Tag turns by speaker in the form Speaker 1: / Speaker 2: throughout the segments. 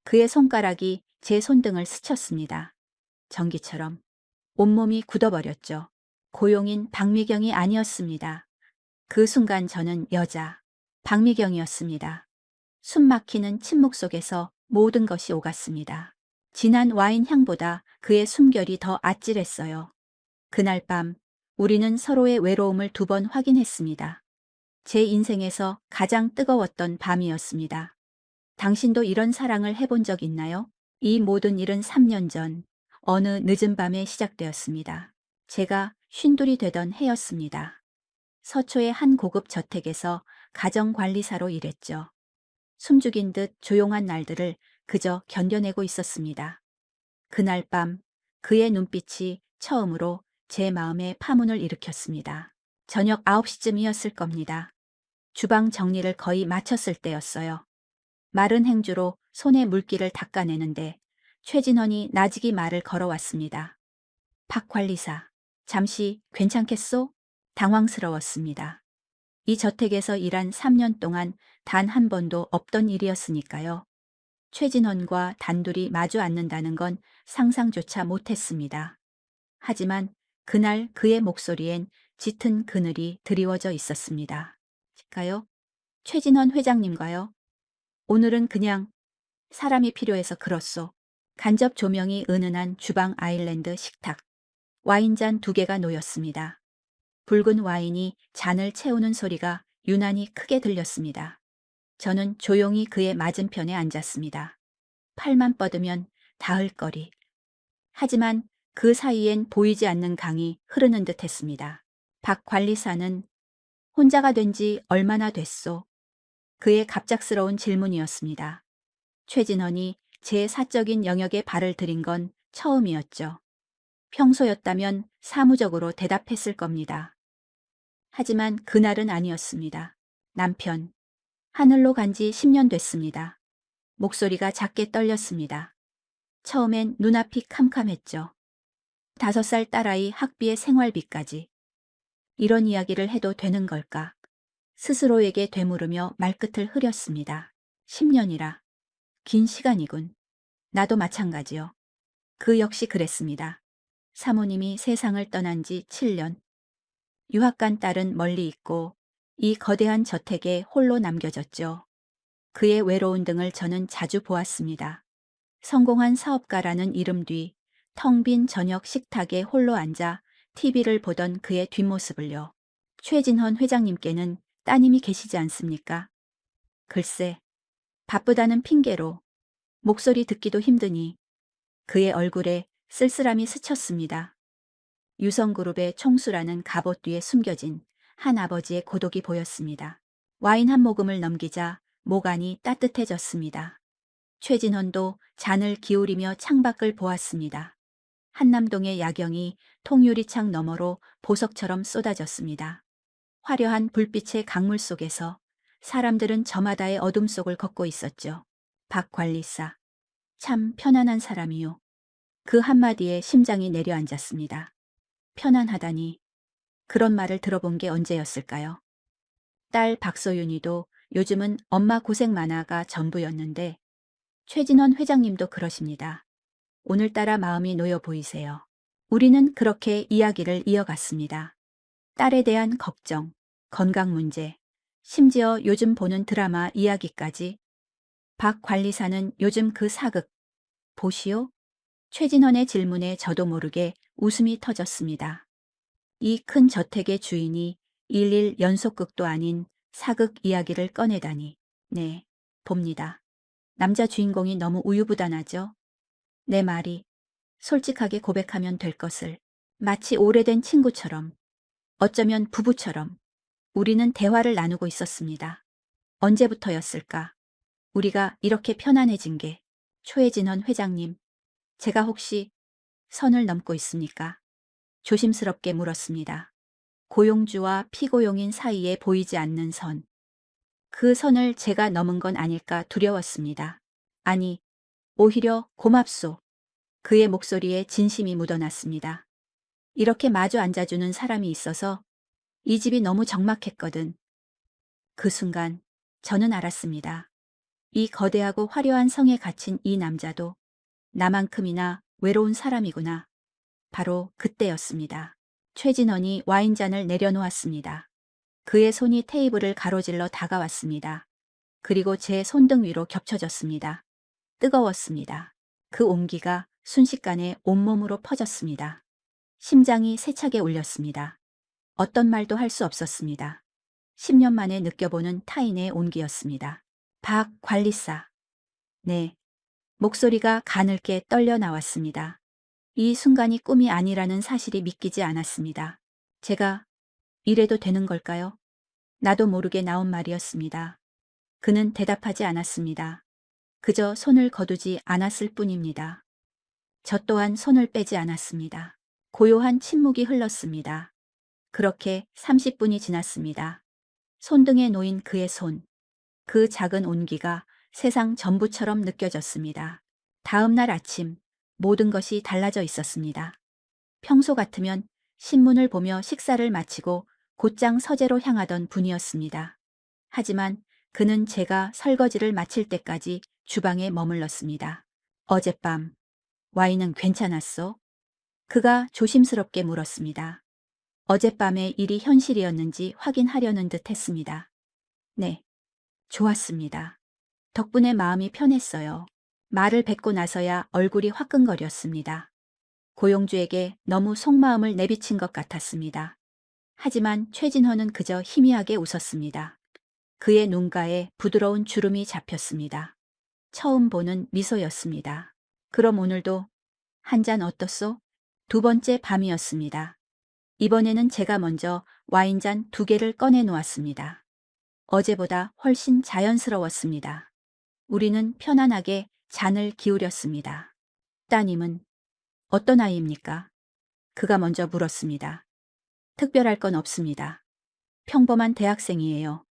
Speaker 1: 그의 손가락이 제 손등을 스쳤습니다. 전기처럼 온몸이 굳어버렸죠. 고용인 박미경이 아니었습니다. 그 순간 저는 여자 박미경이었습니다. 숨막히는 침묵 속에서 모든 것이 오갔습니다. 진한 와인 향보다 그의 숨결이 더 아찔했어요. 그날 밤 우리는 서로의 외로움을 2번 확인했습니다. 제 인생에서 가장 뜨거웠던 밤이었습니다. 당신도 이런 사랑을 해본 적 있나요? 이 모든 일은 3년 전 어느 늦은 밤에 시작되었습니다. 제가 쉰둘이 되던 해였습니다. 서초의 한 고급 저택에서 가정관리사로 일했죠. 숨죽인 듯 조용한 날들을 그저 견뎌내고 있었습니다. 그날 밤 그의 눈빛이 처음으로 제 마음에 파문을 일으켰습니다. 저녁 9시쯤이었을 겁니다. 주방 정리를 거의 마쳤을 때였어요. 마른 행주로 손에 물기를 닦아내는데 최진헌이 나직이 말을 걸어왔습니다. 박 관리사, 잠시 괜찮겠소? 당황스러웠습니다. 이 저택에서 일한 3년 동안 단 한 번도 없던 일이었으니까요. 최진헌과 단둘이 마주 앉는다는 건 상상조차 못했습니다. 하지만 그날 그의 목소리엔 짙은 그늘이 드리워져 있었습니다. 가요? 최진헌 회장님과요? 오늘은 그냥 사람이 필요해서 그렇소. 간접 조명이 은은한 주방 아일랜드 식탁. 와인잔 2개가 놓였습니다. 붉은 와인이 잔을 채우는 소리가 유난히 크게 들렸습니다. 저는 조용히 그의 맞은편에 앉았습니다. 팔만 뻗으면 닿을 거리. 하지만 그 사이엔 보이지 않는 강이 흐르는 듯 했습니다. 박 관리사는 혼자가 된 지 얼마나 됐소? 그의 갑작스러운 질문이었습니다. 최진헌이 제 사적인 영역에 발을 들인 건 처음이었죠. 평소였다면 사무적으로 대답했을 겁니다. 하지만 그날은 아니었습니다. 남편, 하늘로 간 지 10년 됐습니다. 목소리가 작게 떨렸습니다. 처음엔 눈앞이 캄캄했죠. 5살 딸아이 학비의 생활비까지. 이런 이야기를 해도 되는 걸까? 스스로에게 되물으며 말끝을 흐렸습니다. 10년이라. 긴 시간이군. 나도 마찬가지요. 그 역시 그랬습니다. 사모님이 세상을 떠난 지 7년. 유학 간 딸은 멀리 있고 이 거대한 저택에 홀로 남겨졌죠. 그의 외로운 등을 저는 자주 보았습니다. 성공한 사업가라는 이름 뒤 텅 빈 저녁 식탁에 홀로 앉아 TV를 보던 그의 뒷모습을요. 최진헌 회장님께는 따님이 계시지 않습니까? 글쎄, 바쁘다는 핑계로 목소리 듣기도 힘드니 그의 얼굴에 쓸쓸함이 스쳤습니다. 유성그룹의 총수라는 갑옷 뒤에 숨겨진 한 아버지의 고독이 보였습니다. 와인 한 모금을 넘기자 목 안이 따뜻해졌습니다. 최진헌도 잔을 기울이며 창밖을 보았습니다. 한남동의 야경이 통유리창 너머로 보석처럼 쏟아졌습니다. 화려한 불빛의 강물 속에서 사람들은 저마다의 어둠 속을 걷고 있었죠. 박 관리사, 참 편안한 사람이요. 그 한마디에 심장이 내려앉았습니다. 편안하다니, 그런 말을 들어본 게 언제였을까요? 딸 박소윤이도 요즘은 엄마 고생 많아가 전부였는데 최진헌 회장님도 그러십니다. 오늘따라 마음이 놓여 보이세요. 우리는 그렇게 이야기를 이어갔습니다. 딸에 대한 걱정, 건강 문제, 심지어 요즘 보는 드라마 이야기까지. 박 관리사는 요즘 그 사극 보시오? 최진헌의 질문에 저도 모르게 웃음이 터졌습니다. 이 큰 저택의 주인이 일일 연속극도 아닌 사극 이야기를 꺼내다니. 네, 봅니다. 남자 주인공이 너무 우유부단하죠? 내 말이 솔직하게 고백하면 될 것을 마치 오래된 친구처럼, 어쩌면 부부처럼 우리는 대화를 나누고 있었습니다. 언제부터였을까? 우리가 이렇게 편안해진 게. 초혜진헌 회장님, 제가 혹시 선을 넘고 있습니까? 조심스럽게 물었습니다. 고용주와 피고용인 사이에 보이지 않는 선. 그 선을 제가 넘은 건 아닐까 두려웠습니다. 아니, 오히려 고맙소. 그의 목소리에 진심이 묻어났습니다. 이렇게 마주 앉아주는 사람이 있어서 이 집이 너무 적막했거든. 그 순간 저는 알았습니다. 이 거대하고 화려한 성에 갇힌 이 남자도 나만큼이나 외로운 사람이구나. 바로 그때였습니다. 최진원이 와인잔을 내려놓았습니다. 그의 손이 테이블을 가로질러 다가왔습니다. 그리고 제 손등 위로 겹쳐졌습니다. 뜨거웠습니다. 그 온기가 순식간에 온몸으로 퍼졌습니다. 심장이 세차게 울렸습니다. 어떤 말도 할 수 없었습니다. 10년 만에 느껴보는 타인의 온기였습니다. 박 관리사. 네. 목소리가 가늘게 떨려 나왔습니다. 이 순간이 꿈이 아니라는 사실이 믿기지 않았습니다. 제가 이래도 되는 걸까요? 나도 모르게 나온 말이었습니다. 그는 대답하지 않았습니다. 그저 손을 거두지 않았을 뿐입니다. 저 또한 손을 빼지 않았습니다. 고요한 침묵이 흘렀습니다. 그렇게 30분이 지났습니다. 손등에 놓인 그의 손. 그 작은 온기가 세상 전부처럼 느껴졌습니다. 다음 날 아침 모든 것이 달라져 있었습니다. 평소 같으면 신문을 보며 식사를 마치고 곧장 서재로 향하던 분이었습니다. 하지만 그는 제가 설거지를 마칠 때까지 주방에 머물렀습니다. 어젯밤 와인은 괜찮았어? 그가 조심스럽게 물었습니다. 어젯밤의 일이 현실이었는지 확인하려는 듯 했습니다. 네, 좋았습니다. 덕분에 마음이 편했어요. 말을 뱉고 나서야 얼굴이 화끈거렸습니다. 고용주에게 너무 속마음을 내비친 것 같았습니다. 하지만 최진헌은 그저 희미하게 웃었습니다. 그의 눈가에 부드러운 주름이 잡혔습니다. 처음 보는 미소였습니다. 그럼 오늘도 한 잔 어떻소? 두 번째 밤이었습니다. 이번에는 제가 먼저 와인잔 2개를 꺼내 놓았습니다. 어제보다 훨씬 자연스러웠습니다. 우리는 편안하게 잔을 기울였습니다. 따님은 어떤 아이입니까? 그가 먼저 물었습니다. 특별할 건 없습니다. 평범한 대학생이에요.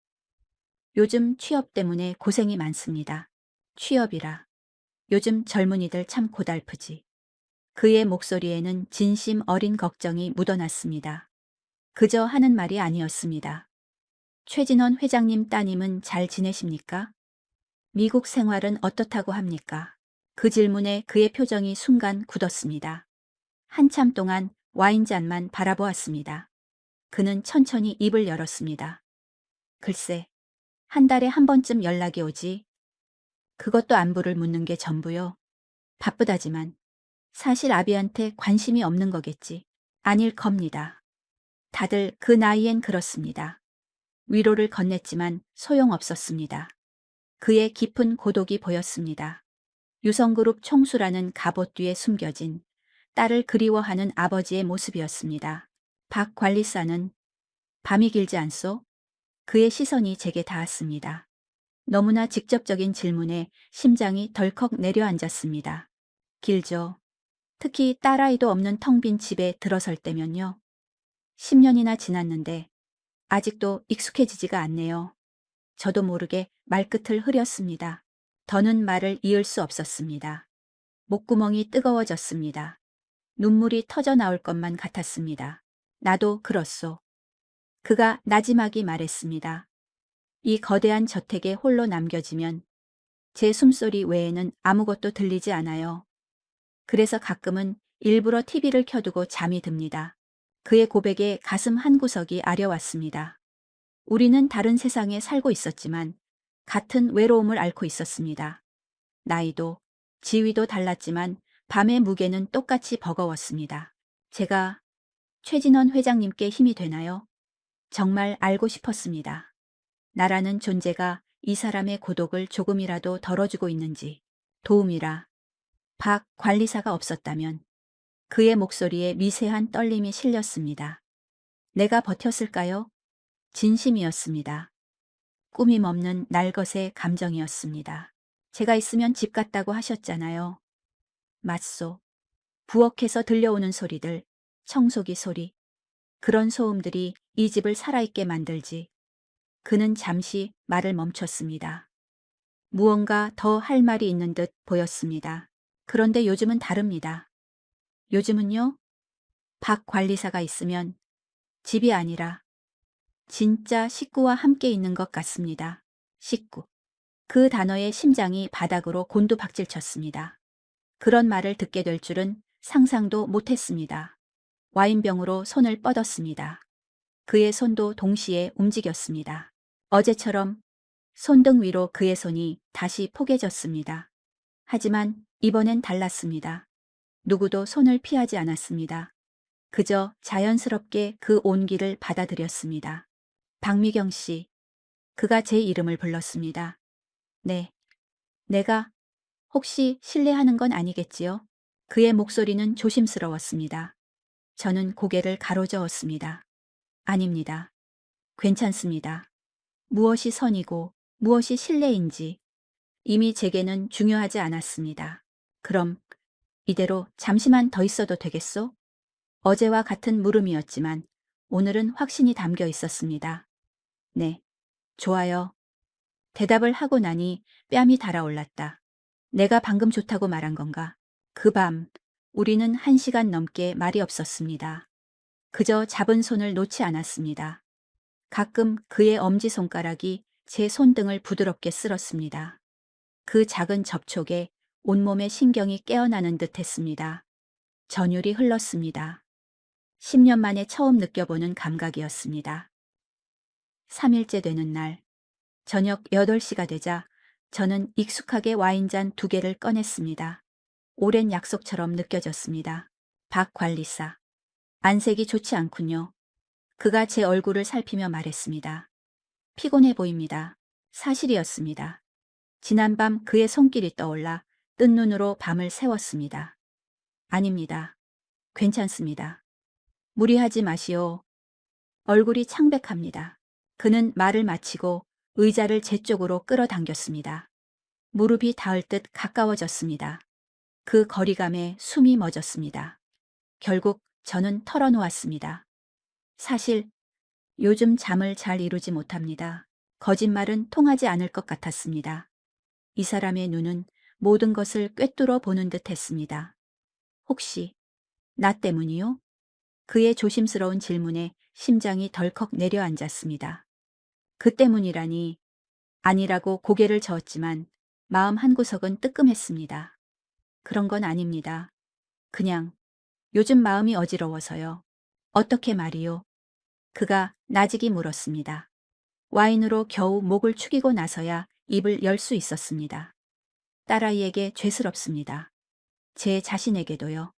Speaker 1: 요즘 취업 때문에 고생이 많습니다. 취업이라. 요즘 젊은이들 참 고달프지. 그의 목소리에는 진심 어린 걱정이 묻어났습니다. 그저 하는 말이 아니었습니다. 최진원 회장님 따님은 잘 지내십니까? 미국 생활은 어떻다고 합니까? 그 질문에 그의 표정이 순간 굳었습니다. 한참 동안 와인잔만 바라보았습니다. 그는 천천히 입을 열었습니다. 글쎄, 한 달에 한 번쯤 연락이 오지. 그것도 안부를 묻는 게 전부요. 바쁘다지만 사실 아비한테 관심이 없는 거겠지. 아닐 겁니다. 다들 그 나이엔 그렇습니다. 위로를 건넸지만 소용없었습니다. 그의 깊은 고독이 보였습니다. 유성그룹 총수라는 갑옷 뒤에 숨겨진 딸을 그리워하는 아버지의 모습이었습니다. 박 관리사는 밤이 길지 않소? 그의 시선이 제게 닿았습니다. 너무나 직접적인 질문에 심장이 덜컥 내려앉았습니다. 길죠. 특히 딸아이도 없는 텅 빈 집에 들어설 때면요. 10년이나 지났는데 아직도 익숙해지지가 않네요. 저도 모르게 말끝을 흐렸습니다. 더는 말을 이을 수 없었습니다. 목구멍이 뜨거워졌습니다. 눈물이 터져 나올 것만 같았습니다. 나도 그렇소. 그가 나지막이 말했습니다. 이 거대한 저택에 홀로 남겨지면 제 숨소리 외에는 아무것도 들리지 않아요. 그래서 가끔은 일부러 TV를 켜두고 잠이 듭니다. 그의 고백에 가슴 한구석이 아려왔습니다. 우리는 다른 세상에 살고 있었지만 같은 외로움을 앓고 있었습니다. 나이도 지위도 달랐지만 밤의 무게는 똑같이 버거웠습니다. 제가 최진원 회장님께 힘이 되나요? 정말 알고 싶었습니다. 나라는 존재가 이 사람의 고독을 조금이라도 덜어주고 있는지. 도움이라. 박 관리사가 없었다면 그의 목소리에 미세한 떨림이 실렸습니다. 내가 버텼을까요? 진심이었습니다. 꾸밈 없는 날것의 감정이었습니다. 제가 있으면 집 같다고 하셨잖아요. 맞소. 부엌에서 들려오는 소리들, 청소기 소리. 그런 소음들이 이 집을 살아있게 만들지. 그는 잠시 말을 멈췄습니다. 무언가 더 할 말이 있는 듯 보였습니다. 그런데 요즘은 다릅니다. 요즘은요? 박 관리사가 있으면 집이 아니라 진짜 식구와 함께 있는 것 같습니다. 식구. 그 단어에 심장이 바닥으로 곤두박질 쳤습니다. 그런 말을 듣게 될 줄은 상상도 못했습니다. 와인병으로 손을 뻗었습니다. 그의 손도 동시에 움직였습니다. 어제처럼 손등 위로 그의 손이 다시 포개졌습니다. 하지만 이번엔 달랐습니다. 누구도 손을 피하지 않았습니다. 그저 자연스럽게 그 온기를 받아들였습니다. 박미경 씨, 그가 제 이름을 불렀습니다. 네, 내가 혹시 실례하는 건 아니겠지요? 그의 목소리는 조심스러웠습니다. 저는 고개를 가로저었습니다. 아닙니다. 괜찮습니다. 무엇이 선이고 무엇이 실례인지 이미 제게는 중요하지 않았습니다. 그럼 이대로 잠시만 더 있어도 되겠소? 어제와 같은 물음이었지만 오늘은 확신이 담겨 있었습니다. 네, 좋아요. 대답을 하고 나니 뺨이 달아올랐다. 내가 방금 좋다고 말한 건가? 그 밤 우리는 1시간 넘게 말이 없었습니다. 그저 잡은 손을 놓지 않았습니다. 가끔 그의 엄지손가락이 제 손등을 부드럽게 쓸었습니다. 그 작은 접촉에 온몸의 신경이 깨어나는 듯 했습니다. 전율이 흘렀습니다. 10년 만에 처음 느껴보는 감각이었습니다. 3일째 되는 날, 저녁 8시가 되자 저는 익숙하게 와인잔 2개를 꺼냈습니다. 오랜 약속처럼 느껴졌습니다. 박 관리사, 안색이 좋지 않군요. 그가 제 얼굴을 살피며 말했습니다. 피곤해 보입니다. 사실이었습니다. 지난밤 그의 손길이 떠올라 뜬 눈으로 밤을 새웠습니다. 아닙니다. 괜찮습니다. 무리하지 마시오. 얼굴이 창백합니다. 그는 말을 마치고 의자를 제 쪽으로 끌어당겼습니다. 무릎이 닿을 듯 가까워졌습니다. 그 거리감에 숨이 멎었습니다. 결국 저는 털어놓았습니다. 사실 요즘 잠을 잘 이루지 못합니다. 거짓말은 통하지 않을 것 같았습니다. 이 사람의 눈은 모든 것을 꿰뚫어 보는 듯 했습니다. 혹시 나 때문이요? 그의 조심스러운 질문에 심장이 덜컥 내려앉았습니다. 그 때문이라니. 아니라고 고개를 저었지만 마음 한구석은 뜨끔했습니다. 그런 건 아닙니다. 그냥 요즘 마음이 어지러워서요. 어떻게 말이요? 그가 나직이 물었습니다. 와인으로 겨우 목을 축이고 나서야 입을 열 수 있었습니다. 딸아이에게 죄스럽습니다. 제 자신에게도요.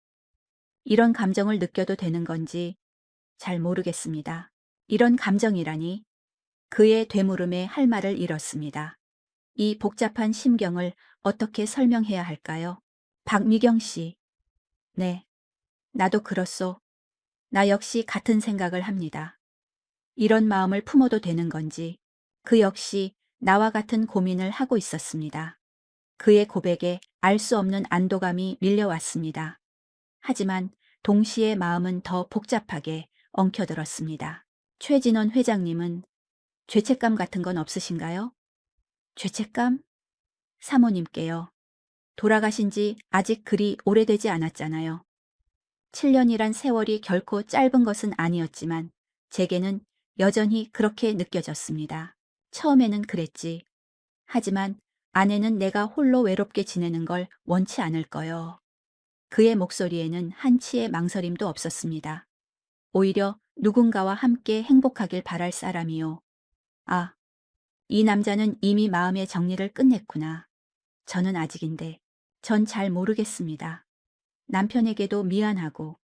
Speaker 1: 이런 감정을 느껴도 되는 건지 잘 모르겠습니다. 이런 감정이라니. 그의 되물음에 할 말을 잃었습니다. 이 복잡한 심경을 어떻게 설명해야 할까요? 박미경 씨. 네, 나도 그렇소. 나 역시 같은 생각을 합니다. 이런 마음을 품어도 되는 건지 그 역시 나와 같은 고민을 하고 있었습니다. 그의 고백에 알 수 없는 안도감이 밀려왔습니다. 하지만 동시에 마음은 더 복잡하게 엉켜들었습니다. 최진원 회장님은 죄책감 같은 건 없으신가요? 죄책감? 사모님께요. 돌아가신 지 아직 그리 오래되지 않았잖아요. 7년이란 세월이 결코 짧은 것은 아니었지만 제게는 여전히 그렇게 느껴졌습니다. 처음에는 그랬지. 하지만 아내는 내가 홀로 외롭게 지내는 걸 원치 않을 거요. 그의 목소리에는 한치의 망설임도 없었습니다. 오히려 누군가와 함께 행복하길 바랄 사람이요. 아, 이 남자는 이미 마음의 정리를 끝냈구나. 저는 아직인데 전 잘 모르겠습니다. 남편에게도 미안하고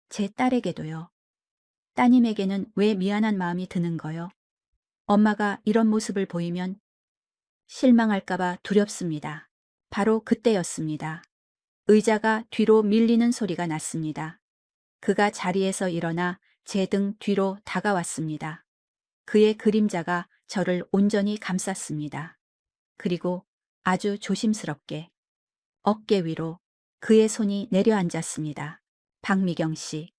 Speaker 1: 제 딸에게도요. 따님에게는 왜 미안한 마음이 드는 거요? 엄마가 이런 모습을 보이면 실망할까봐 두렵습니다. 바로 그때였습니다. 의자가 뒤로 밀리는 소리가 났습니다. 그가 자리에서 일어나 제 등 뒤로 다가왔습니다. 그의 그림자가 저를 온전히 감쌌습니다. 그리고 아주 조심스럽게 어깨 위로 그의 손이 내려앉았습니다. 박미경 씨.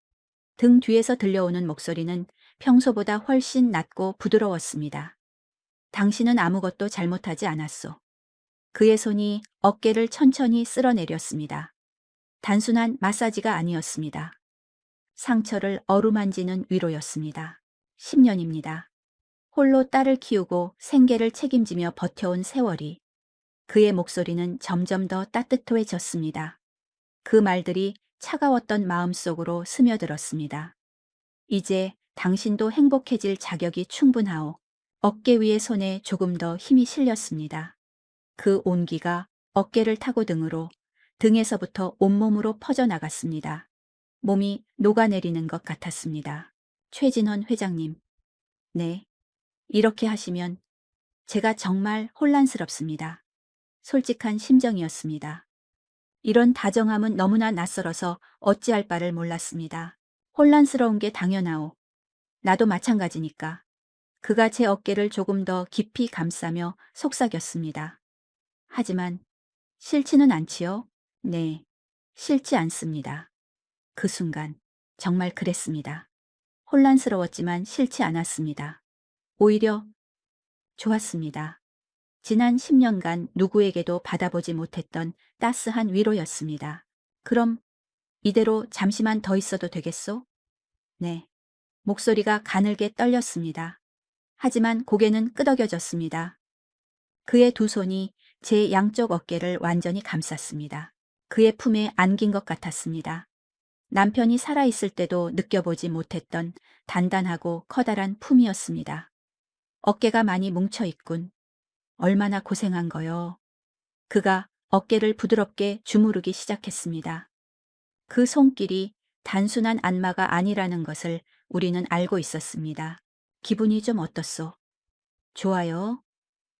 Speaker 1: 등 뒤에서 들려오는 목소리는 평소보다 훨씬 낮고 부드러웠습니다. 당신은 아무것도 잘못하지 않았소. 그의 손이 어깨를 천천히 쓸어내렸습니다. 단순한 마사지가 아니었습니다. 상처를 어루만지는 위로였습니다. 10년입니다. 홀로 딸을 키우고 생계를 책임지며 버텨온 세월이 그의 목소리는 점점 더 따뜻해졌습니다. 그 말들이 차가웠던 마음속으로 스며들었습니다. 이제 당신도 행복해질 자격이 충분하오. 어깨 위의 손에 조금 더 힘이 실렸습니다. 그 온기가 어깨를 타고 등에서부터 온몸으로 퍼져나갔습니다. 몸이 녹아내리는 것 같았습니다. 최진원 회장님, 네. 이렇게 하시면 제가 정말 혼란스럽습니다. 솔직한 심정이었습니다. 이런 다정함은 너무나 낯설어서 어찌할 바를 몰랐습니다. 혼란스러운 게 당연하오. 나도 마찬가지니까. 그가 제 어깨를 조금 더 깊이 감싸며 속삭였습니다. 하지만 싫지는 않지요? 네, 싫지 않습니다. 그 순간 정말 그랬습니다. 혼란스러웠지만 싫지 않았습니다. 오히려 좋았습니다. 지난 10년간 누구에게도 받아보지 못했던 따스한 위로였습니다. 그럼 이대로 잠시만 더 있어도 되겠소? 네. 목소리가 가늘게 떨렸습니다. 하지만 고개는 끄덕여졌습니다. 그의 두 손이 제 양쪽 어깨를 완전히 감쌌습니다. 그의 품에 안긴 것 같았습니다. 남편이 살아있을 때도 느껴보지 못했던 단단하고 커다란 품이었습니다. 어깨가 많이 뭉쳐있군. 얼마나 고생한 거요. 그가 어깨를 부드럽게 주무르기 시작했습니다. 그 손길이 단순한 안마가 아니라는 것을 우리는 알고 있었습니다. 기분이 좀 어떻소? 좋아요.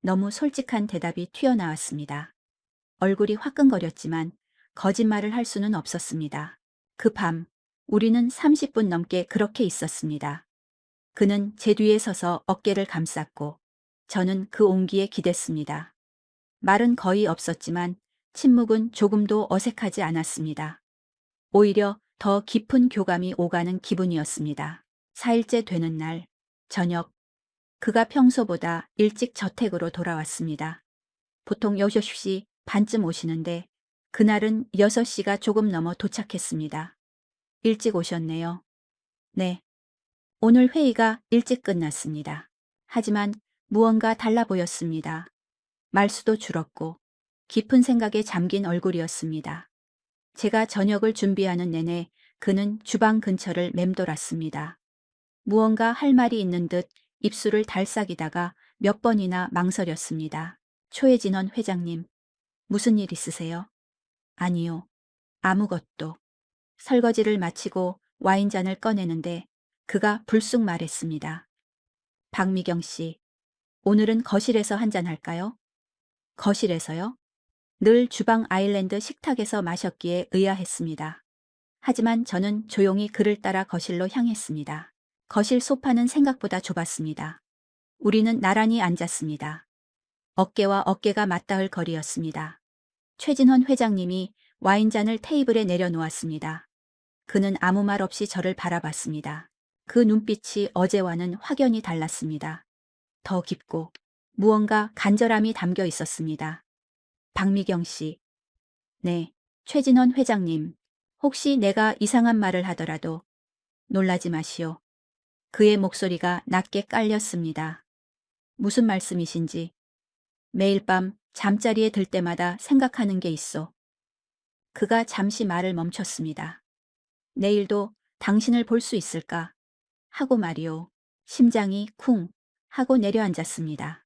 Speaker 1: 너무 솔직한 대답이 튀어나왔습니다. 얼굴이 화끈거렸지만 거짓말을 할 수는 없었습니다. 그 밤, 우리는 30분 넘게 그렇게 있었습니다. 그는 제 뒤에 서서 어깨를 감쌌고 저는 그 온기에 기댔습니다. 말은 거의 없었지만 침묵은 조금도 어색하지 않았습니다. 오히려 더 깊은 교감이 오가는 기분이었습니다. 4일째 되는 날, 저녁, 그가 평소보다 일찍 저택으로 돌아왔습니다. 보통 6시 반쯤 오시는데 그날은 6시가 조금 넘어 도착했습니다. 일찍 오셨네요. 네. 오늘 회의가 일찍 끝났습니다. 하지만 무언가 달라 보였습니다. 말수도 줄었고 깊은 생각에 잠긴 얼굴이었습니다. 제가 저녁을 준비하는 내내 그는 주방 근처를 맴돌았습니다. 무언가 할 말이 있는 듯 입술을 달싹이다가 몇 번이나 망설였습니다. 초혜진원 회장님, 무슨 일 있으세요? 아니요. 아무것도. 설거지를 마치고 와인잔을 꺼내는데 그가 불쑥 말했습니다. 박미경 씨, 오늘은 거실에서 한잔 할까요? 거실에서요? 늘 주방 아일랜드 식탁에서 마셨기에 의아했습니다. 하지만 저는 조용히 그를 따라 거실로 향했습니다. 거실 소파는 생각보다 좁았습니다. 우리는 나란히 앉았습니다. 어깨와 어깨가 맞닿을 거리였습니다. 최진헌 회장님이 와인잔을 테이블에 내려놓았습니다. 그는 아무 말 없이 저를 바라봤습니다. 그 눈빛이 어제와는 확연히 달랐습니다. 더 깊고 무언가 간절함이 담겨 있었습니다. 박미경 씨. 네, 최진헌 회장님. 혹시 내가 이상한 말을 하더라도 놀라지 마시오. 그의 목소리가 낮게 깔렸습니다. 무슨 말씀이신지 매일 밤 잠자리에 들 때마다 생각하는 게 있어. 그가 잠시 말을 멈췄습니다. 내일도 당신을 볼 수 있을까? 하고 말이오. 심장이 쿵 하고 내려앉았습니다.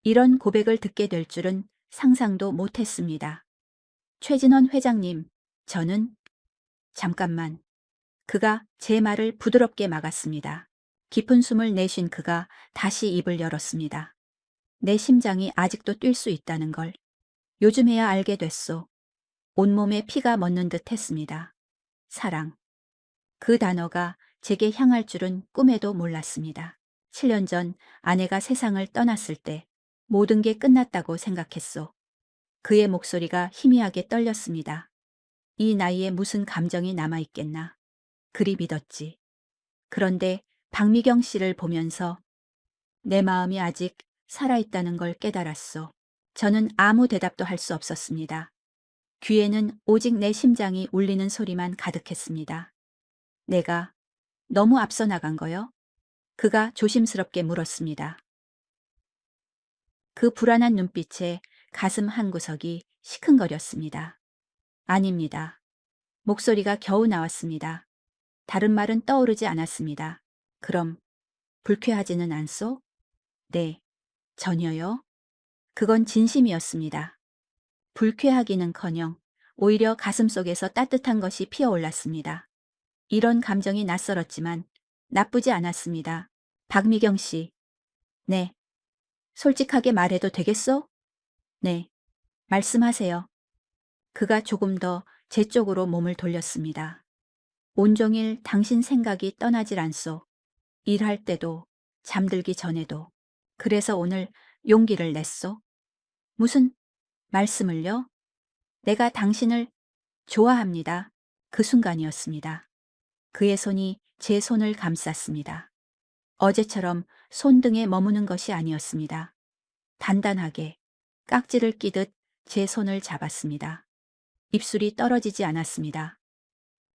Speaker 1: 이런 고백을 듣게 될 줄은 상상도 못했습니다. 최진원 회장님, 저는 잠깐만. 그가 제 말을 부드럽게 막았습니다. 깊은 숨을 내쉰 그가 다시 입을 열었습니다. 내 심장이 아직도 뛸 수 있다는 걸 요즘에야 알게 됐소. 온몸에 피가 멎는 듯 했습니다. 사랑. 그 단어가 제게 향할 줄은 꿈에도 몰랐습니다. 7년 전 아내가 세상을 떠났을 때 모든 게 끝났다고 생각했소. 그의 목소리가 희미하게 떨렸습니다. 이 나이에 무슨 감정이 남아있겠나. 그리 믿었지. 그런데 박미경 씨를 보면서 내 마음이 아직 살아있다는 걸 깨달았소. 저는 아무 대답도 할 수 없었습니다. 귀에는 오직 내 심장이 울리는 소리만 가득했습니다. 내가 너무 앞서 나간 거요? 그가 조심스럽게 물었습니다. 그 불안한 눈빛에 가슴 한구석이 시큰거렸습니다. 아닙니다. 목소리가 겨우 나왔습니다. 다른 말은 떠오르지 않았습니다. 그럼 불쾌하지는 않소? 네, 전혀요. 그건 진심이었습니다. 불쾌하기는커녕 오히려 가슴속에서 따뜻한 것이 피어올랐습니다. 이런 감정이 낯설었지만 나쁘지 않았습니다. 박미경 씨. 네. 솔직하게 말해도 되겠소? 네. 말씀하세요. 그가 조금 더 제 쪽으로 몸을 돌렸습니다. 온종일 당신 생각이 떠나질 않소. 일할 때도, 잠들기 전에도. 그래서 오늘 용기를 냈소. 무슨 말씀을요? 내가 당신을 좋아합니다. 그 순간이었습니다. 그의 손이 제 손을 감쌌습니다. 어제처럼 손등에 머무는 것이 아니었습니다. 단단하게 깍지를 끼듯 제 손을 잡았습니다. 입술이 떨어지지 않았습니다.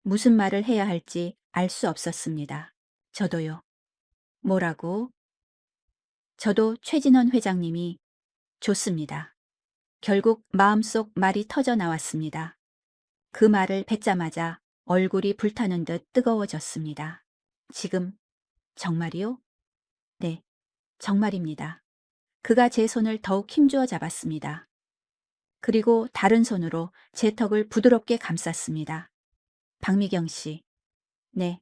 Speaker 1: 무슨 말을 해야 할지 알 수 없었습니다. 저도요. 뭐라고? 저도 최진원 회장님이 좋습니다. 결국 마음속 말이 터져 나왔습니다. 그 말을 뱉자마자 얼굴이 불타는 듯 뜨거워졌습니다. 지금 정말이요? 네, 정말입니다. 그가 제 손을 더욱 힘주어 잡았습니다. 그리고 다른 손으로 제 턱을 부드럽게 감쌌습니다. 박미경 씨. 네,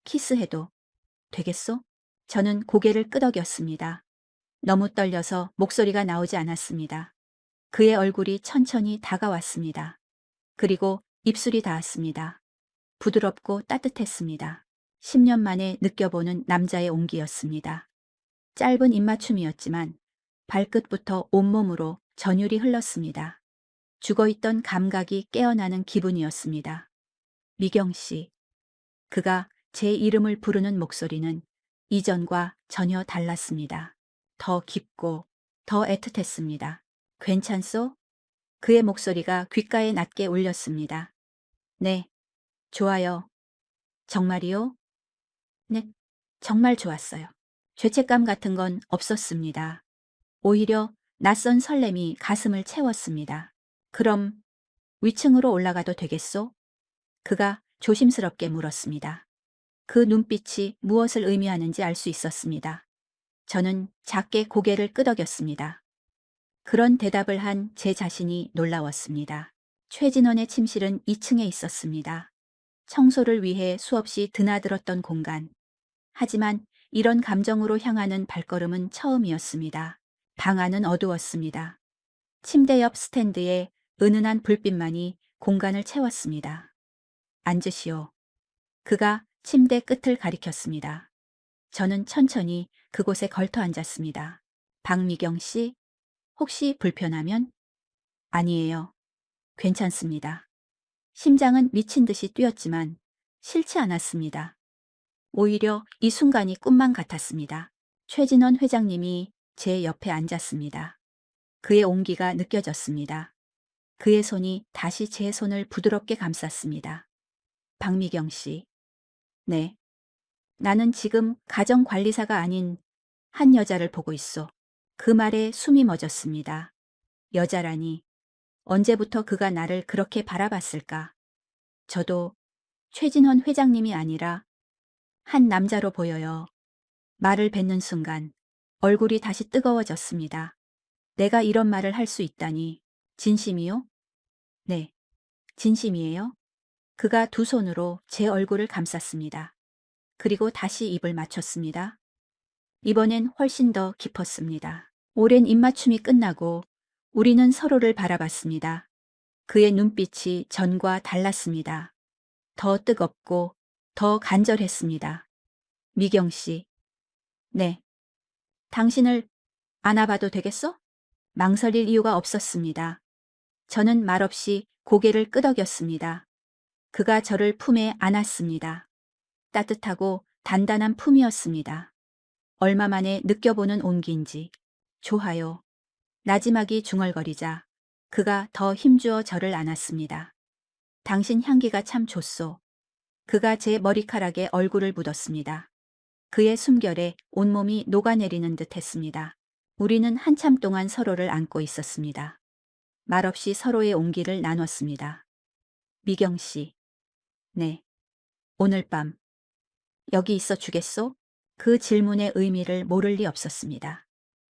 Speaker 1: 키스해도 되겠소? 저는 고개를 끄덕였습니다. 너무 떨려서 목소리가 나오지 않았습니다. 그의 얼굴이 천천히 다가왔습니다. 그리고 입술이 닿았습니다. 부드럽고 따뜻했습니다. 10년 만에 느껴보는 남자의 온기였습니다. 짧은 입맞춤이었지만 발끝부터 온몸으로 전율이 흘렀습니다. 죽어있던 감각이 깨어나는 기분이었습니다. 미경 씨. 그가 제 이름을 부르는 목소리는 이전과 전혀 달랐습니다. 더 깊고 더 애틋했습니다. 괜찮소? 그의 목소리가 귓가에 낮게 울렸습니다. 네, 좋아요. 정말이요? 네, 정말 좋았어요. 죄책감 같은 건 없었습니다. 오히려 낯선 설렘이 가슴을 채웠습니다. 그럼 위층으로 올라가도 되겠소? 그가 조심스럽게 물었습니다. 그 눈빛이 무엇을 의미하는지 알 수 있었습니다. 저는 작게 고개를 끄덕였습니다. 그런 대답을 한 제 자신이 놀라웠습니다. 최진원의 침실은 2층에 있었습니다. 청소를 위해 수없이 드나들었던 공간. 하지만 이런 감정으로 향하는 발걸음은 처음이었습니다. 방 안은 어두웠습니다. 침대 옆 스탠드에 은은한 불빛만이 공간을 채웠습니다. 앉으시오. 그가 침대 끝을 가리켰습니다. 저는 천천히 그곳에 걸터 앉았습니다. 박미경 씨, 혹시 불편하면? 아니에요. 괜찮습니다. 심장은 미친 듯이 뛰었지만 싫지 않았습니다. 오히려 이 순간이 꿈만 같았습니다. 최진원 회장님이 제 옆에 앉았습니다. 그의 온기가 느껴졌습니다. 그의 손이 다시 제 손을 부드럽게 감쌌습니다. 박미경 씨. 네. 나는 지금 가정관리사가 아닌 한 여자를 보고 있어. 그 말에 숨이 멎었습니다. 여자라니. 언제부터 그가 나를 그렇게 바라봤을까? 저도 최진원 회장님이 아니라 한 남자로 보여요. 말을 뱉는 순간 얼굴이 다시 뜨거워졌습니다. 내가 이런 말을 할 수 있다니. 진심이요? 네, 진심이에요. 그가 두 손으로 제 얼굴을 감쌌습니다. 그리고 다시 입을 맞췄습니다. 이번엔 훨씬 더 깊었습니다. 오랜 입맞춤이 끝나고 우리는 서로를 바라봤습니다. 그의 눈빛이 전과 달랐습니다. 더 뜨겁고 더 간절했습니다. 미경 씨. 네. 당신을 안아봐도 되겠어? 망설일 이유가 없었습니다. 저는 말없이 고개를 끄덕였습니다. 그가 저를 품에 안았습니다. 따뜻하고 단단한 품이었습니다. 얼마 만에 느껴보는 온기인지. 좋아요. 나지막이 중얼거리자 그가 더 힘주어 저를 안았습니다. 당신 향기가 참 좋소. 그가 제 머리카락에 얼굴을 묻었습니다. 그의 숨결에 온몸이 녹아내리는 듯 했습니다. 우리는 한참 동안 서로를 안고 있었습니다. 말없이 서로의 온기를 나눴습니다. 미경 씨. 네. 오늘 밤 여기 있어 주겠소? 그 질문의 의미를 모를 리 없었습니다.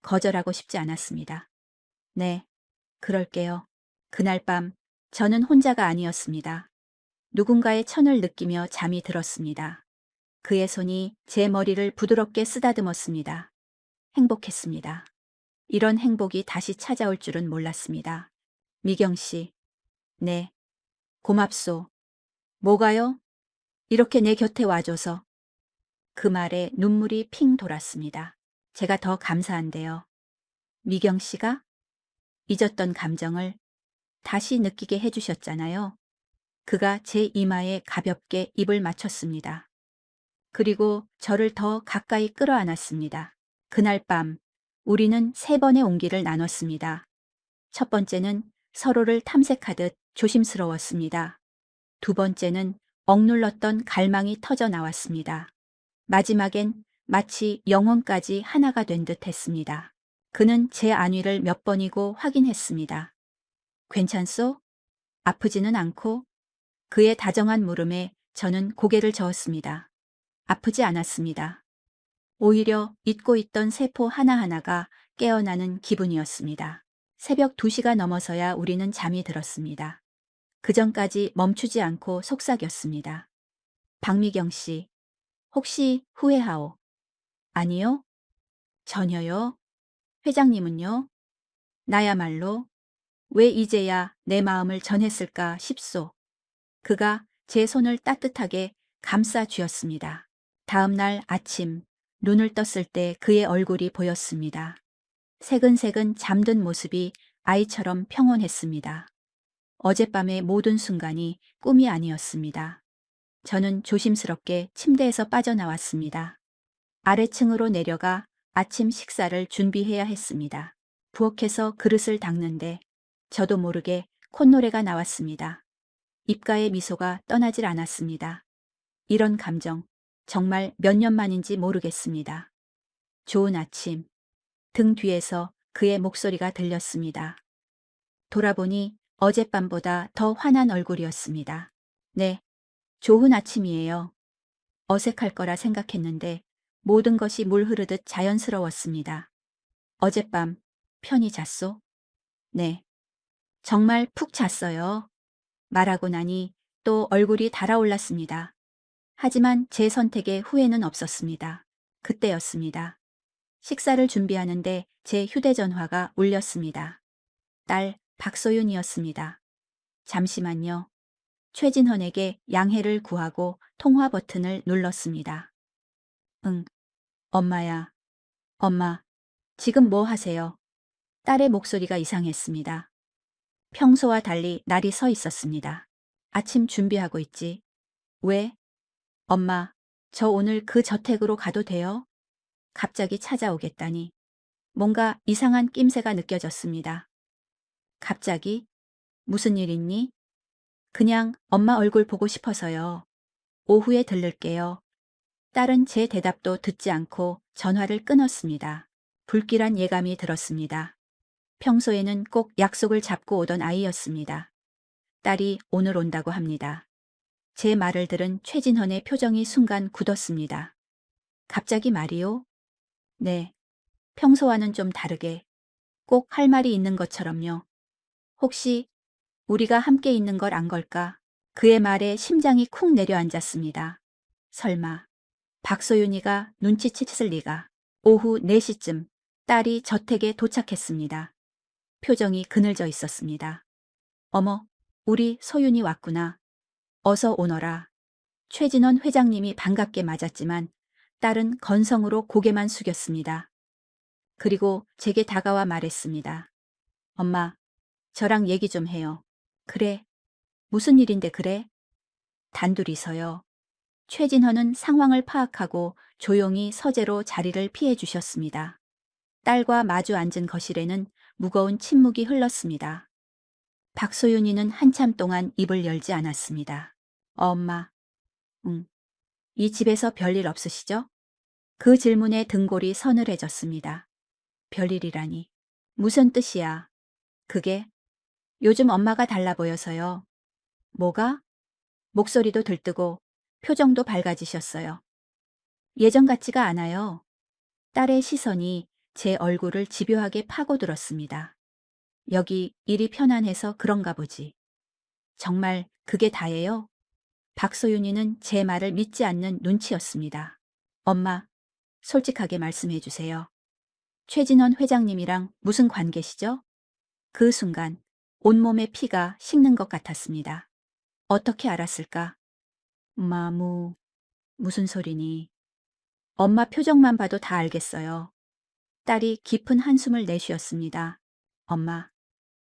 Speaker 1: 거절하고 싶지 않았습니다. 네. 그럴게요. 그날 밤 저는 혼자가 아니었습니다. 누군가의 천을 느끼며 잠이 들었습니다. 그의 손이 제 머리를 부드럽게 쓰다듬었습니다. 행복했습니다. 이런 행복이 다시 찾아올 줄은 몰랐습니다. 미경 씨. 네. 고맙소. 뭐가요? 이렇게 내 곁에 와줘서. 그 말에 눈물이 핑 돌았습니다. 제가 더 감사한데요. 미경 씨가 잊었던 감정을 다시 느끼게 해주셨잖아요. 그가 제 이마에 가볍게 입을 맞췄습니다. 그리고 저를 더 가까이 끌어안았습니다. 그날 밤 우리는 3번의 온기를 나눴습니다. 첫 번째는 서로를 탐색하듯 조심스러웠습니다. 두 번째는 억눌렀던 갈망이 터져 나왔습니다. 마지막엔 마치 영혼까지 하나가 된 듯 했습니다. 그는 제 안위를 몇 번이고 확인했습니다. 괜찮소? 아프지는 않고? 그의 다정한 물음에 저는 고개를 저었습니다. 아프지 않았습니다. 오히려 잊고 있던 세포 하나하나가 깨어나는 기분이었습니다. 새벽 2시가 넘어서야 우리는 잠이 들었습니다. 그전까지 멈추지 않고 속삭였습니다. 박미경 씨, 혹시 후회하오? 아니요? 전혀요? 회장님은요? 나야말로 왜 이제야 내 마음을 전했을까 싶소. 그가 제 손을 따뜻하게 감싸 쥐었습니다. 다음 날 아침 눈을 떴을 때 그의 얼굴이 보였습니다. 새근새근 잠든 모습이 아이처럼 평온했습니다. 어젯밤의 모든 순간이 꿈이 아니었습니다. 저는 조심스럽게 침대에서 빠져나왔습니다. 아래층으로 내려가 아침 식사를 준비해야 했습니다. 부엌에서 그릇을 닦는데 저도 모르게 콧노래가 나왔습니다. 입가의 미소가 떠나질 않았습니다. 이런 감정 정말 몇 년 만인지 모르겠습니다. 좋은 아침. 등 뒤에서 그의 목소리가 들렸습니다. 돌아보니 어젯밤보다 더 환한 얼굴이었습니다. 네, 좋은 아침이에요. 어색할 거라 생각했는데 모든 것이 물 흐르듯 자연스러웠습니다. 어젯밤 편히 잤소? 네, 정말 푹 잤어요. 말하고 나니 또 얼굴이 달아올랐습니다. 하지만 제 선택에 후회는 없었습니다. 그때였습니다. 식사를 준비하는데 제 휴대전화가 울렸습니다. 딸 박소윤이었습니다. 잠시만요. 최진헌에게 양해를 구하고 통화 버튼을 눌렀습니다. 응, 엄마야. 엄마, 지금 뭐 하세요? 딸의 목소리가 이상했습니다. 평소와 달리 날이 서 있었습니다. 아침 준비하고 있지. 왜? 엄마, 저 오늘 그 저택으로 가도 돼요? 갑자기 찾아오겠다니. 뭔가 이상한 낌새가 느껴졌습니다. 갑자기? 무슨 일 있니? 그냥 엄마 얼굴 보고 싶어서요. 오후에 들를게요. 딸은 제 대답도 듣지 않고 전화를 끊었습니다. 불길한 예감이 들었습니다. 평소에는 꼭 약속을 잡고 오던 아이였습니다. 딸이 오늘 온다고 합니다. 제 말을 들은 최진헌의 표정이 순간 굳었습니다. 갑자기 말이요? 네. 평소와는 좀 다르게 꼭 할 말이 있는 것처럼요. 혹시 우리가 함께 있는 걸 안 걸까? 그의 말에 심장이 쿵 내려앉았습니다. 설마 박소윤이가 눈치챘을 리가. 오후 4시쯤 딸이 저택에 도착했습니다. 표정이 그늘져 있었습니다. 어머, 우리 소윤이 왔구나. 어서 오너라. 최진원 회장님이 반갑게 맞았지만 딸은 건성으로 고개만 숙였습니다. 그리고 제게 다가와 말했습니다. 엄마, 저랑 얘기 좀 해요. 그래. 무슨 일인데 그래? 단둘이서요. 최진헌은 상황을 파악하고 조용히 서재로 자리를 피해 주셨습니다. 딸과 마주 앉은 거실에는 무거운 침묵이 흘렀습니다. 박소윤이는 한참 동안 입을 열지 않았습니다. 엄마. 응. 이 집에서 별일 없으시죠? 그 질문에 등골이 서늘해졌습니다. 별일이라니. 무슨 뜻이야? 그게 요즘 엄마가 달라 보여서요. 뭐가? 목소리도 들뜨고 표정도 밝아지셨어요. 예전 같지가 않아요. 딸의 시선이 제 얼굴을 집요하게 파고들었습니다. 여기 일이 편안해서 그런가 보지. 정말 그게 다예요? 박소윤이는 제 말을 믿지 않는 눈치였습니다. 엄마, 솔직하게 말씀해 주세요. 최진원 회장님이랑 무슨 관계시죠? 그 순간 온몸에 피가 식는 것 같았습니다. 어떻게 알았을까? 마무, 무슨 소리니? 엄마 표정만 봐도 다 알겠어요. 딸이 깊은 한숨을 내쉬었습니다. 엄마,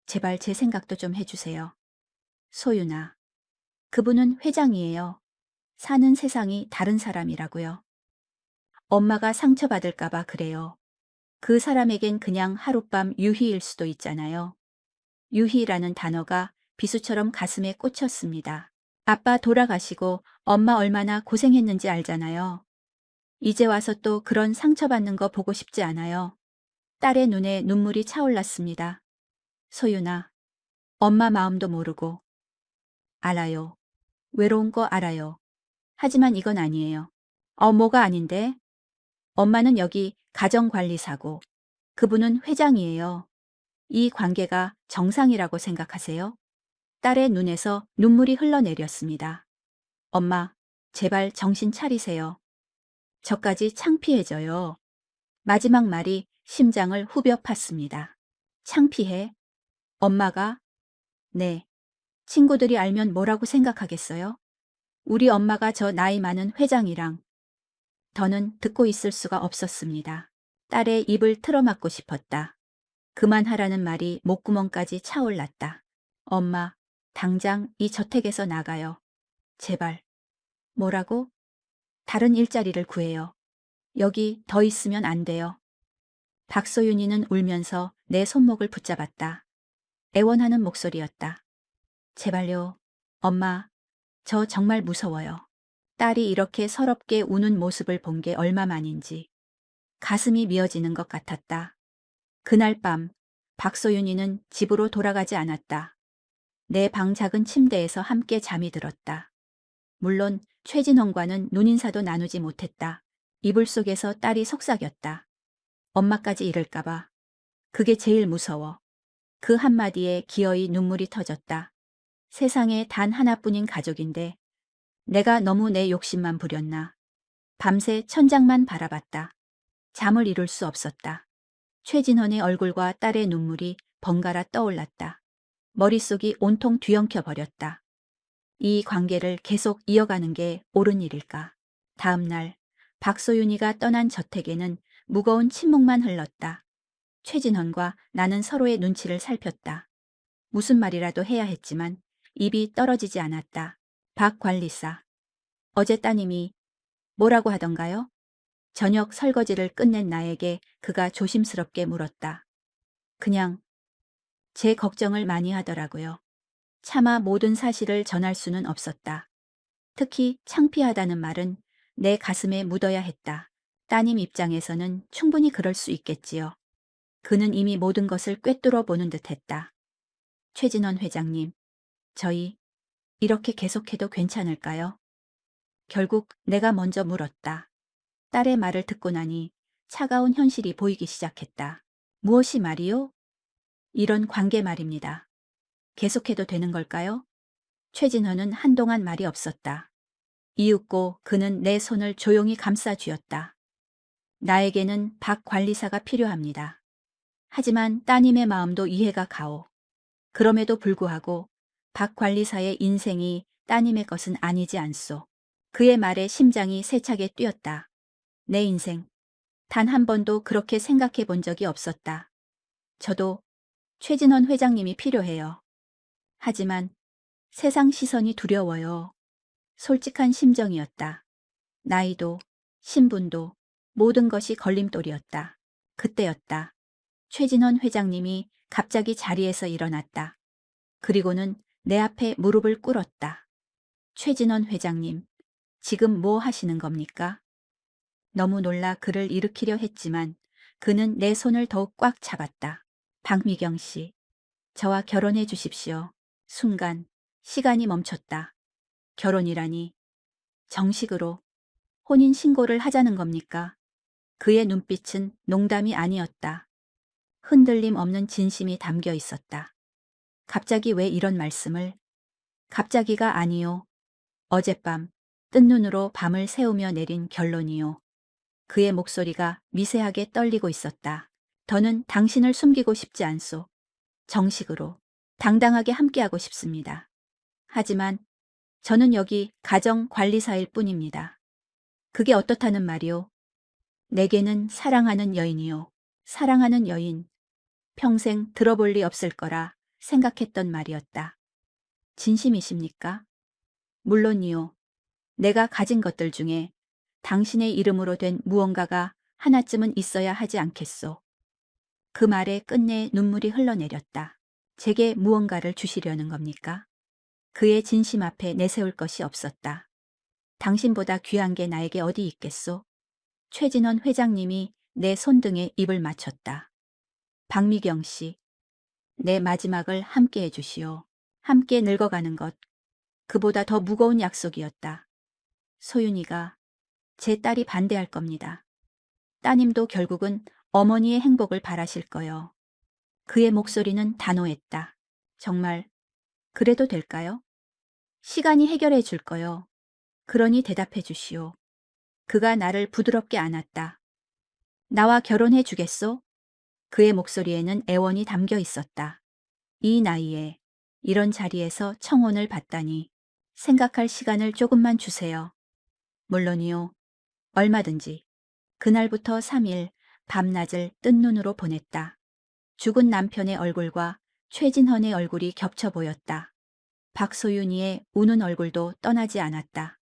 Speaker 1: 제발 제 생각도 좀 해주세요. 소윤아, 그분은 회장이에요. 사는 세상이 다른 사람이라고요. 엄마가 상처받을까봐 그래요. 그 사람에겐 그냥 하룻밤 유희일 수도 있잖아요. 유희라는 단어가 비수처럼 가슴에 꽂혔습니다. 아빠 돌아가시고 엄마 얼마나 고생했는지 알잖아요. 이제 와서 또 그런 상처받는 거 보고 싶지 않아요. 딸의 눈에 눈물이 차올랐습니다. 소윤아, 엄마 마음도 모르고. 알아요. 외로운 거 알아요. 하지만 이건 아니에요. 뭐가 아닌데? 엄마는 여기 가정관리사고, 그분은 회장이에요. 이 관계가 정상이라고 생각하세요? 딸의 눈에서 눈물이 흘러내렸습니다. 엄마, 제발 정신 차리세요. 저까지 창피해져요. 마지막 말이 심장을 후벼 팠습니다. 창피해? 엄마가? 네. 친구들이 알면 뭐라고 생각하겠어요? 우리 엄마가 저 나이 많은 회장이랑. 더는 듣고 있을 수가 없었습니다. 딸의 입을 틀어막고 싶었다. 그만하라는 말이 목구멍까지 차올랐다. 엄마, 당장 이 저택에서 나가요. 제발. 뭐라고? 다른 일자리를 구해요. 여기 더 있으면 안 돼요. 박소윤이는 울면서 내 손목을 붙잡았다. 애원하는 목소리였다. 제발요. 엄마, 저 정말 무서워요. 딸이 이렇게 서럽게 우는 모습을 본 게 얼마만인지 가슴이 미어지는 것 같았다. 그날 밤 박소윤이는 집으로 돌아가지 않았다. 내 방 작은 침대에서 함께 잠이 들었다. 물론 최진원과는 눈인사도 나누지 못했다. 이불 속에서 딸이 속삭였다. 엄마까지 이럴까봐. 그게 제일 무서워. 그 한마디에 기어이 눈물이 터졌다. 세상에 단 하나뿐인 가족인데 내가 너무 내 욕심만 부렸나. 밤새 천장만 바라봤다. 잠을 이룰 수 없었다. 최진원의 얼굴과 딸의 눈물이 번갈아 떠올랐다. 머릿속이 온통 뒤엉켜 버렸다. 이 관계를 계속 이어가는 게 옳은 일일까? 다음 날 박소윤이가 떠난 저택에는 무거운 침묵만 흘렀다. 최진원과 나는 서로의 눈치를 살폈다. 무슨 말이라도 해야 했지만 입이 떨어지지 않았다. 박 관리사. 어제 따님이 뭐라고 하던가요? 저녁 설거지를 끝낸 나에게 그가 조심스럽게 물었다. 그냥 제 걱정을 많이 하더라고요. 차마 모든 사실을 전할 수는 없었다. 특히 창피하다는 말은 내 가슴에 묻어야 했다. 따님 입장에서는 충분히 그럴 수 있겠지요. 그는 이미 모든 것을 꿰뚫어 보는 듯했다. 최진원 회장님, 저희 이렇게 계속해도 괜찮을까요? 결국 내가 먼저 물었다. 딸의 말을 듣고 나니 차가운 현실이 보이기 시작했다. 무엇이 말이요? 이런 관계 말입니다. 계속해도 되는 걸까요? 최진원은 한동안 말이 없었다. 이윽고 그는 내 손을 조용히 감싸 쥐었다. 나에게는 박 관리사가 필요합니다. 하지만 따님의 마음도 이해가 가오. 그럼에도 불구하고 박 관리사의 인생이 따님의 것은 아니지 않소. 그의 말에 심장이 세차게 뛰었다. 내 인생. 단 한 번도 그렇게 생각해 본 적이 없었다. 저도 최진원 회장님이 필요해요. 하지만 세상 시선이 두려워요. 솔직한 심정이었다. 나이도, 신분도, 모든 것이 걸림돌이었다. 그때였다. 최진원 회장님이 갑자기 자리에서 일어났다. 그리고는 내 앞에 무릎을 꿇었다. 최진원 회장님, 지금 뭐 하시는 겁니까? 너무 놀라 그를 일으키려 했지만 그는 내 손을 더욱 꽉 잡았다. 박미경 씨, 저와 결혼해 주십시오. 순간 시간이 멈췄다. 결혼이라니. 정식으로 혼인 신고를 하자는 겁니까? 그의 눈빛은 농담이 아니었다. 흔들림 없는 진심이 담겨 있었다. 갑자기 왜 이런 말씀을? 갑자기가 아니요. 어젯밤 뜬 눈으로 밤을 새우며 내린 결론이요. 그의 목소리가 미세하게 떨리고 있었다. 더는 당신을 숨기고 싶지 않소. 정식으로, 당당하게 함께하고 싶습니다. 하지만 저는 여기 가정관리사일 뿐입니다. 그게 어떻다는 말이오? 내게는 사랑하는 여인이요. 사랑하는 여인. 평생 들어볼 리 없을 거라 생각했던 말이었다. 진심이십니까? 물론이요. 내가 가진 것들 중에 당신의 이름으로 된 무언가가 하나쯤은 있어야 하지 않겠소. 그 말에 끝내 눈물이 흘러내렸다. 제게 무언가를 주시려는 겁니까? 그의 진심 앞에 내세울 것이 없었다. 당신보다 귀한 게 나에게 어디 있겠소? 최진원 회장님이 내 손등에 입을 맞췄다. 박미경 씨, 내 마지막을 함께 해주시오. 함께 늙어가는 것. 그보다 더 무거운 약속이었다. 소윤이가 제 딸이 반대할 겁니다. 따님도 결국은 어머니의 행복을 바라실 거요. 그의 목소리는 단호했다. 정말 그래도 될까요? 시간이 해결해 줄 거요. 그러니 대답해 주시오. 그가 나를 부드럽게 안았다. 나와 결혼해 주겠소? 그의 목소리에는 애원이 담겨 있었다. 이 나이에 이런 자리에서 청혼을 받다니 생각할 시간을 조금만 주세요. 물론이요. 얼마든지. 그날부터 3일 밤낮을 뜬 눈으로 보냈다. 죽은 남편의 얼굴과 최진헌의 얼굴이 겹쳐 보였다. 박소윤이의 우는 얼굴도 떠나지 않았다.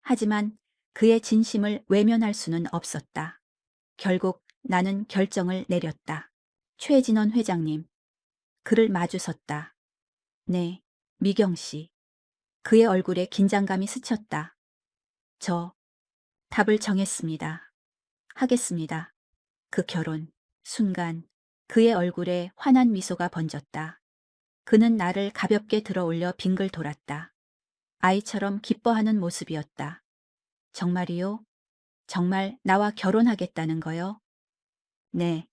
Speaker 1: 하지만 그의 진심을 외면할 수는 없었다. 결국 나는 결정을 내렸다. 최진원 회장님. 그를 마주섰다. 네, 미경 씨. 그의 얼굴에 긴장감이 스쳤다. 저 답을 정했습니다. 하겠습니다. 그 결혼. 순간 그의 얼굴에 환한 미소가 번졌다. 그는 나를 가볍게 들어 올려 빙글 돌았다. 아이처럼 기뻐하는 모습이었다. 정말이요? 정말 나와 결혼하겠다는 거요? 네,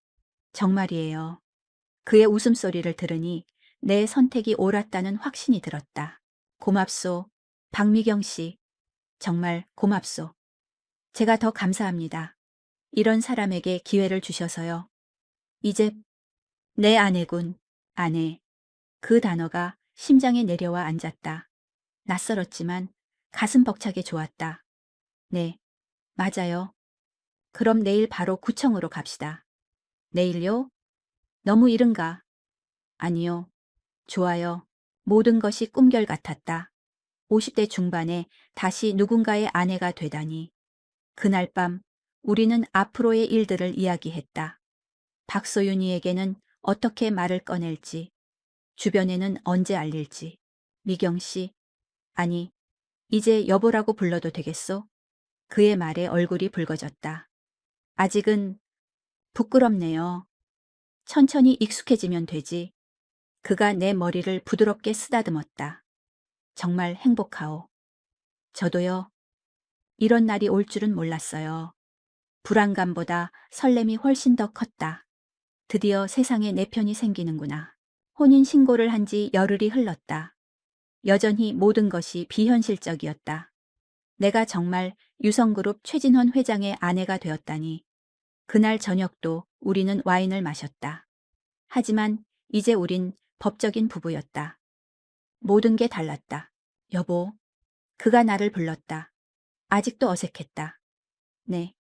Speaker 1: 정말이에요. 그의 웃음소리를 들으니 내 선택이 옳았다는 확신이 들었다. 고맙소, 박미경 씨. 정말 고맙소. 제가 더 감사합니다. 이런 사람에게 기회를 주셔서요. 이제 내 아내군, 아내. 그 단어가 심장에 내려와 앉았다. 낯설었지만 가슴 벅차게 좋았다. 네, 맞아요. 그럼 내일 바로 구청으로 갑시다. 내일요? 너무 이른가? 아니요. 좋아요. 모든 것이 꿈결 같았다. 50대 중반에 다시 누군가의 아내가 되다니. 그날 밤 우리는 앞으로의 일들을 이야기했다. 박소윤이에게는 어떻게 말을 꺼낼지, 주변에는 언제 알릴지. 미경 씨, 아니, 이제 여보라고 불러도 되겠소? 그의 말에 얼굴이 붉어졌다. 아직은 부끄럽네요. 천천히 익숙해지면 되지. 그가 내 머리를 부드럽게 쓰다듬었다. 정말 행복하오. 저도요. 이런 날이 올 줄은 몰랐어요. 불안감보다 설렘이 훨씬 더 컸다. 드디어 세상에 내 편이 생기는구나. 혼인신고를 한 지 열흘이 흘렀다. 여전히 모든 것이 비현실적이었다. 내가 정말 유성그룹 최진헌 회장의 아내가 되었다니. 그날 저녁도 우리는 와인을 마셨다. 하지만 이제 우린 법적인 부부였다. 모든 게 달랐다. 여보, 그가 나를 불렀다. 아직도 어색했다. 네,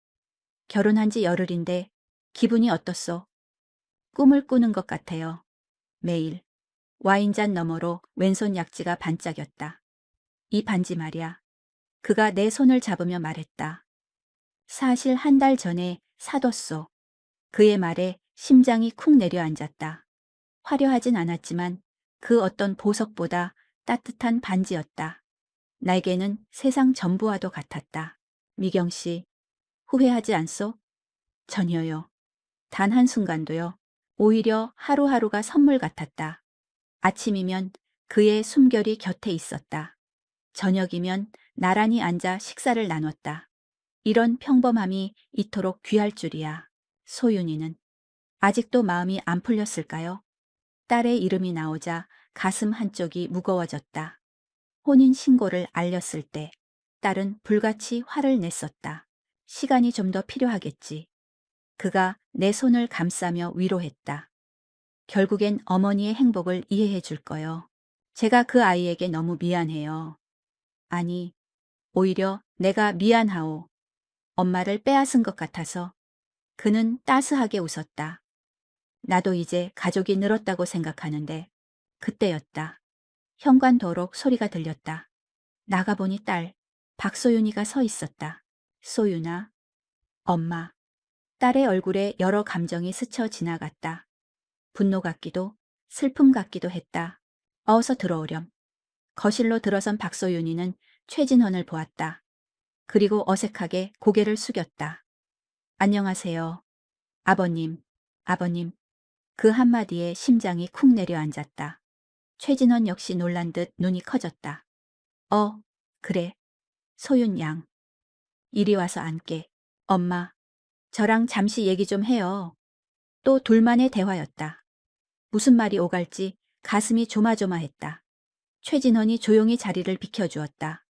Speaker 1: 결혼한 지 열흘인데 기분이 어떻소? 꿈을 꾸는 것 같아요. 매일. 와인잔 너머로 왼손 약지가 반짝였다. 이 반지 말이야. 그가 내 손을 잡으며 말했다. 사실 한 달 전에 사뒀소. 그의 말에 심장이 쿵 내려앉았다. 화려하진 않았지만 그 어떤 보석보다 따뜻한 반지였다. 나에게는 세상 전부와도 같았다. 미경 씨, 후회하지 않소? 전혀요. 단 한순간도요. 오히려 하루하루가 선물 같았다. 아침이면 그의 숨결이 곁에 있었다. 저녁이면 나란히 앉아 식사를 나눴다. 이런 평범함이 이토록 귀할 줄이야. 소윤이는 아직도 마음이 안 풀렸을까요? 딸의 이름이 나오자 가슴 한쪽이 무거워졌다. 혼인 신고를 알렸을 때 딸은 불같이 화를 냈었다. 시간이 좀 더 필요하겠지. 그가 내 손을 감싸며 위로했다. 결국엔 어머니의 행복을 이해해 줄 거요. 제가 그 아이에게 너무 미안해요. 아니, 오히려 내가 미안하오. 엄마를 빼앗은 것 같아서. 그는 따스하게 웃었다. 나도 이제 가족이 늘었다고 생각하는데 그때였다. 현관도록 소리가 들렸다. 나가보니 딸, 박소윤이가 서 있었다. 소윤아, 엄마. 딸의 얼굴에 여러 감정이 스쳐 지나갔다. 분노 같기도 슬픔 같기도 했다. 어서 들어오렴. 거실로 들어선 박소윤이는 최진헌을 보았다. 그리고 어색하게 고개를 숙였다. 안녕하세요. 아버님, 아버님. 그 한마디에 심장이 쿵 내려앉았다. 최진헌 역시 놀란 듯 눈이 커졌다. 그래. 소윤 양. 이리 와서 앉게. 엄마, 저랑 잠시 얘기 좀 해요. 또 둘만의 대화였다. 무슨 말이 오갈지 가슴이 조마조마했다. 최진헌이 조용히 자리를 비켜주었다.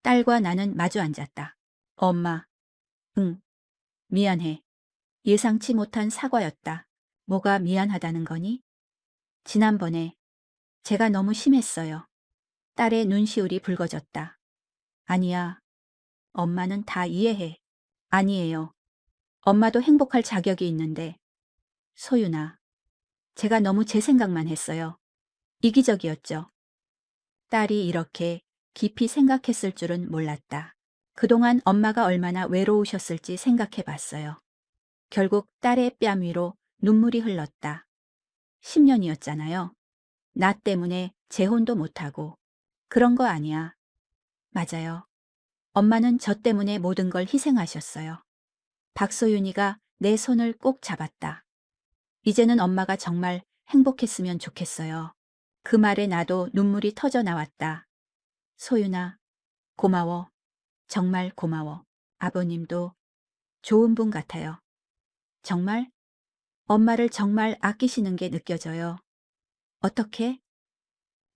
Speaker 1: 딸과 나는 마주 앉았다. 엄마. 응. 미안해. 예상치 못한 사과였다. 뭐가 미안하다는 거니? 지난번에 제가 너무 심했어요. 딸의 눈시울이 붉어졌다. 아니야. 엄마는 다 이해해. 아니에요. 엄마도 행복할 자격이 있는데. 소윤아. 제가 너무 제 생각만 했어요. 이기적이었죠. 딸이 이렇게 깊이 생각했을 줄은 몰랐다. 그동안 엄마가 얼마나 외로우셨을지 생각해 봤어요. 결국 딸의 뺨 위로 눈물이 흘렀다. 10년이었잖아요. 나 때문에 재혼도 못하고. 그런 거 아니야. 맞아요. 엄마는 저 때문에 모든 걸 희생하셨어요. 박소윤이가 내 손을 꼭 잡았다. 이제는 엄마가 정말 행복했으면 좋겠어요. 그 말에 나도 눈물이 터져 나왔다. 소윤아, 고마워. 정말 고마워. 아버님도 좋은 분 같아요. 정말? 엄마를 정말 아끼시는 게 느껴져요. 어떻게?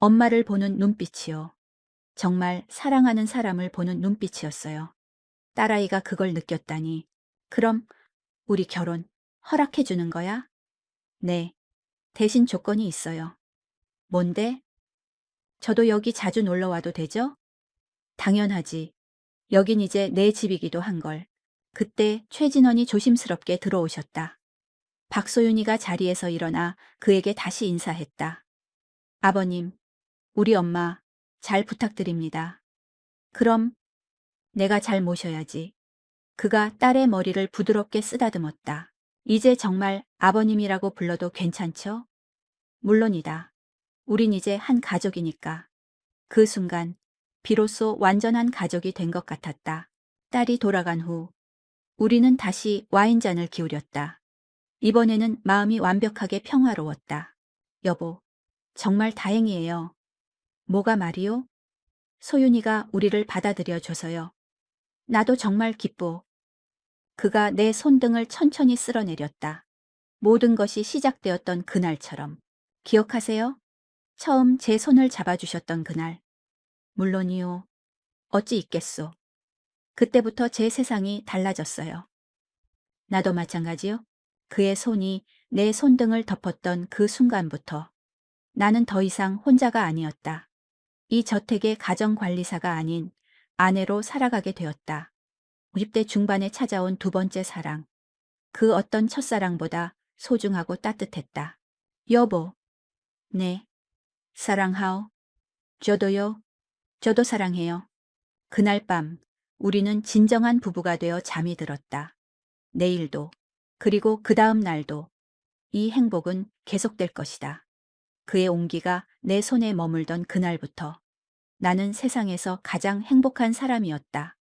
Speaker 1: 엄마를 보는 눈빛이요. 정말 사랑하는 사람을 보는 눈빛이었어요. 딸아이가 그걸 느꼈다니. 그럼 우리 결혼 허락해 주는 거야? 네. 대신 조건이 있어요. 뭔데? 저도 여기 자주 놀러 와도 되죠? 당연하지. 여긴 이제 내 집이기도 한걸. 그때 최진원이 조심스럽게 들어오셨다. 박소윤이가 자리에서 일어나 그에게 다시 인사했다. 아버님, 우리 엄마 잘 부탁드립니다. 그럼 내가 잘 모셔야지. 그가 딸의 머리를 부드럽게 쓰다듬었다. 이제 정말 아버님이라고 불러도 괜찮죠? 물론이다. 우린 이제 한 가족이니까. 그 순간 비로소 완전한 가족이 된 것 같았다. 딸이 돌아간 후 우리는 다시 와인잔을 기울였다. 이번에는 마음이 완벽하게 평화로웠다. 여보, 정말 다행이에요. 뭐가 말이요? 소윤이가 우리를 받아들여 줘서요. 나도 정말 기뻐. 그가 내 손등을 천천히 쓸어내렸다. 모든 것이 시작되었던 그날처럼. 기억하세요? 처음 제 손을 잡아주셨던 그날. 물론이요. 어찌 있겠소. 그때부터 제 세상이 달라졌어요. 나도 마찬가지요. 그의 손이 내 손등을 덮었던 그 순간부터 나는 더 이상 혼자가 아니었다. 이 저택의 가정관리사가 아닌 아내로 살아가게 되었다. 50대 중반에 찾아온 두 번째 사랑. 그 어떤 첫사랑보다 소중하고 따뜻했다. 여보. 네. 사랑하오. 저도요. 저도 사랑해요. 그날 밤 우리는 진정한 부부가 되어 잠이 들었다. 내일도, 그리고 그 다음 날도 이 행복은 계속될 것이다. 그의 온기가 내 손에 머물던 그날부터 나는 세상에서 가장 행복한 사람이었다.